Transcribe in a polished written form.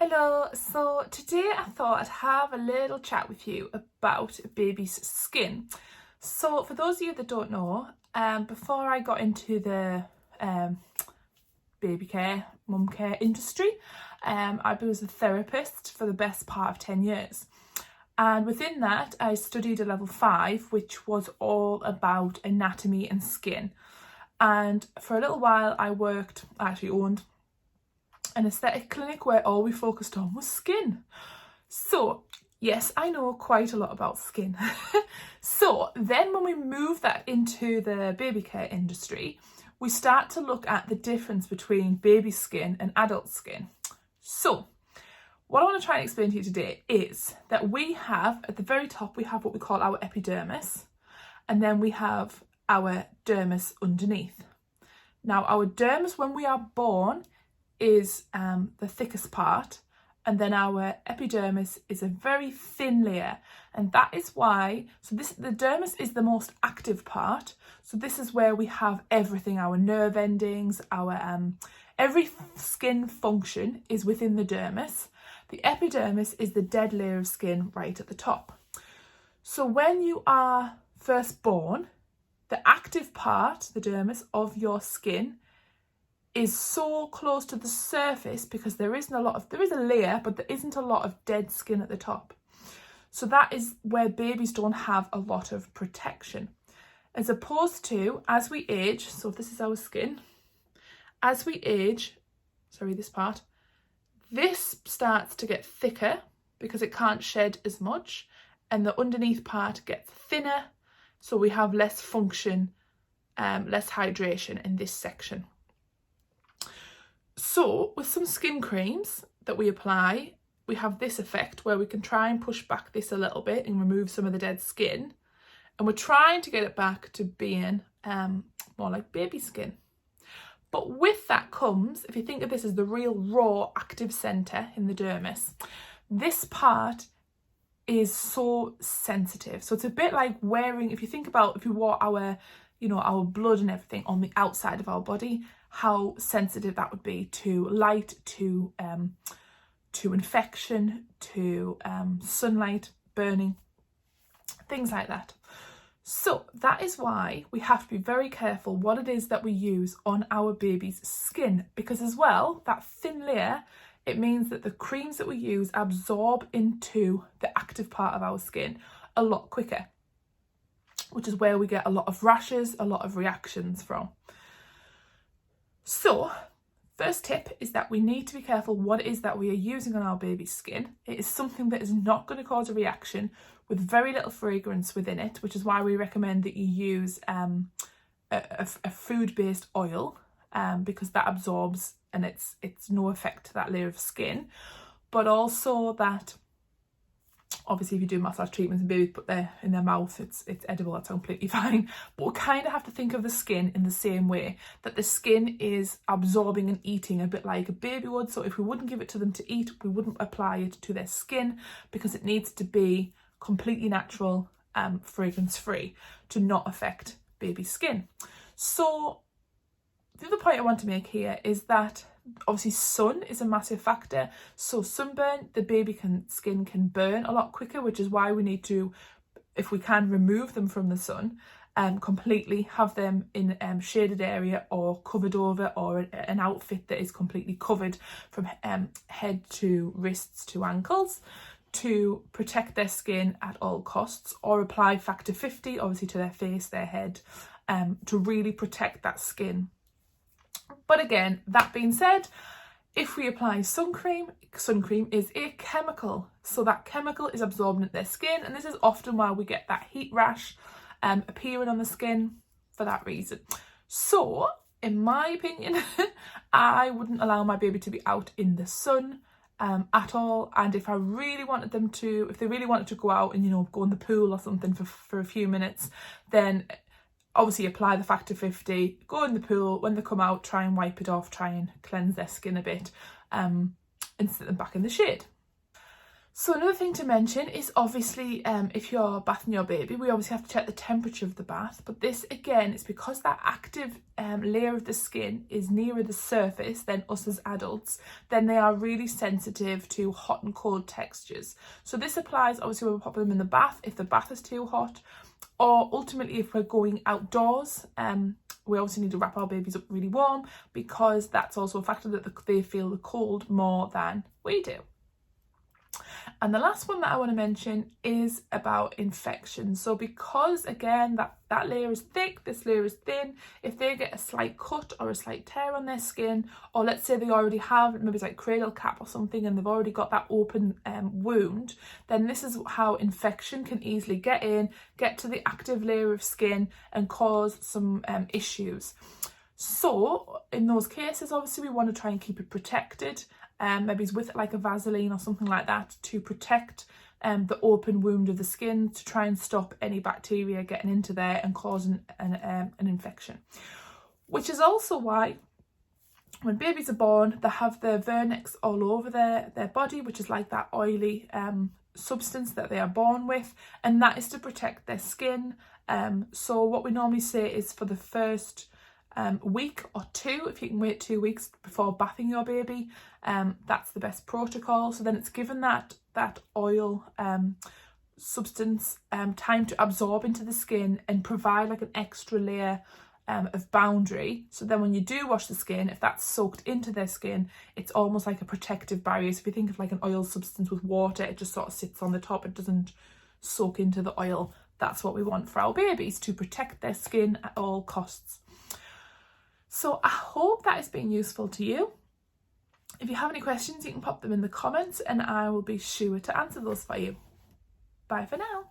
Hello, so today I thought I'd have a little chat with you about a baby's skin. So for those of you that don't know, before I got into the baby care, mum care industry, I was a therapist for the best part of 10 years. And within that, I studied a level 5, which was all about anatomy and skin. And for a little while I actually owned an aesthetic clinic where all we focused on was skin. So yes, I know quite a lot about skin. So then when we move that into the baby care industry, we start to look at the difference between baby skin and adult skin. So what I want to try and explain to you today is that we have, at the very top, we have what we call our epidermis, and then we have our dermis underneath. Now our dermis, when we are born, is the thickest part, and then our epidermis is a very thin layer, and that is why, the dermis is the most active part, so this is where we have everything, our nerve endings, our every skin function is within the dermis. The epidermis is the dead layer of skin right at the top. So when you are first born, the active part, the dermis of your skin, is so close to the surface because there is a layer, but there isn't a lot of dead skin at the top. So that is where babies don't have a lot of protection. As opposed to, as we age, so this is our skin, as we age, this starts to get thicker because it can't shed as much, and the underneath part gets thinner, so we have less function, less hydration in this section. So with some skin creams that we apply, we have this effect where we can try and push back this a little bit and remove some of the dead skin, and we're trying to get it back to being more like baby skin. But with that comes, if you think of this as the real raw active centre in the dermis, this part is so sensitive. So it's a bit like wearing, if you wore our blood and everything on the outside of our body, how sensitive that would be to light, to infection, to sunlight, burning, things like that. So that is why we have to be very careful what it is that we use on our baby's skin, because as well, that thin layer, it means that the creams that we use absorb into the active part of our skin a lot quicker, which is where we get a lot of rashes, a lot of reactions from. So first tip is that we need to be careful what it is that we are using on our baby's skin. It is something that is not going to cause a reaction, with very little fragrance within it, which is why we recommend that you use a food-based oil, because that absorbs and it's no effect to that layer of skin. But also that, obviously if you do massage treatments and babies put in their mouth, it's edible, that's completely fine. But we kind of have to think of the skin in the same way, that the skin is absorbing and eating a bit like a baby would. So if we wouldn't give it to them to eat, we wouldn't apply it to their skin, because it needs to be completely natural, fragrance free, to not affect baby skin. So the other point I want to make here is that obviously sun is a massive factor. So sunburn, the baby skin can burn a lot quicker, which is why we need to, if we can, remove them from the sun, completely, have them in shaded area or covered over, or an outfit that is completely covered from head to wrists to ankles, to protect their skin at all costs, or apply factor 50 obviously to their face, their head, to really protect that skin. But again, that being said, if we apply sun cream is a chemical, so that chemical is absorbed into their skin, and this is often why we get that heat rash appearing on the skin for that reason. So in my opinion, I wouldn't allow my baby to be out in the sun at all. And if they really wanted to go out and go in the pool or something for a few minutes, then obviously apply the factor 50, go in the pool. When they come out, try and wipe it off, try and cleanse their skin a bit, and sit them back in the shade. So another thing to mention is obviously if you're bathing your baby, we obviously have to check the temperature of the bath, but this again is because that active layer of the skin is nearer the surface than us as adults, then they are really sensitive to hot and cold textures. So this applies obviously when we pop them in the bath if the bath is too hot, or ultimately if we're going outdoors. We obviously need to wrap our babies up really warm because that's also a factor that they feel the cold more than we do. And the last one that I want to mention is about infection. So because again that layer is thick, this layer is thin, if they get a slight cut or a slight tear on their skin, or let's say they already have maybe it's like cradle cap or something and they've already got that open wound, then this is how infection can easily get to the active layer of skin and cause some issues. So in those cases, obviously we want to try and keep it protected. Maybe it's with like a Vaseline or something like that to protect the open wound of the skin, to try and stop any bacteria getting into there and causing an infection. Which is also why when babies are born, they have their vernix all over their body, which is like that oily substance that they are born with, and that is to protect their skin. So what we normally say is for the first week or two, if you can wait 2 weeks before bathing your baby, that's the best protocol. So then it's given that oil substance time to absorb into the skin and provide like an extra layer of boundary. So then when you do wash the skin, if that's soaked into their skin, it's almost like a protective barrier. So if you think of like an oil substance with water, it just sort of sits on the top, it doesn't soak into the oil. That's what we want for our babies, to protect their skin at all costs. So I hope that has been useful to you. If you have any questions, you can pop them in the comments and I will be sure to answer those for you. Bye for now.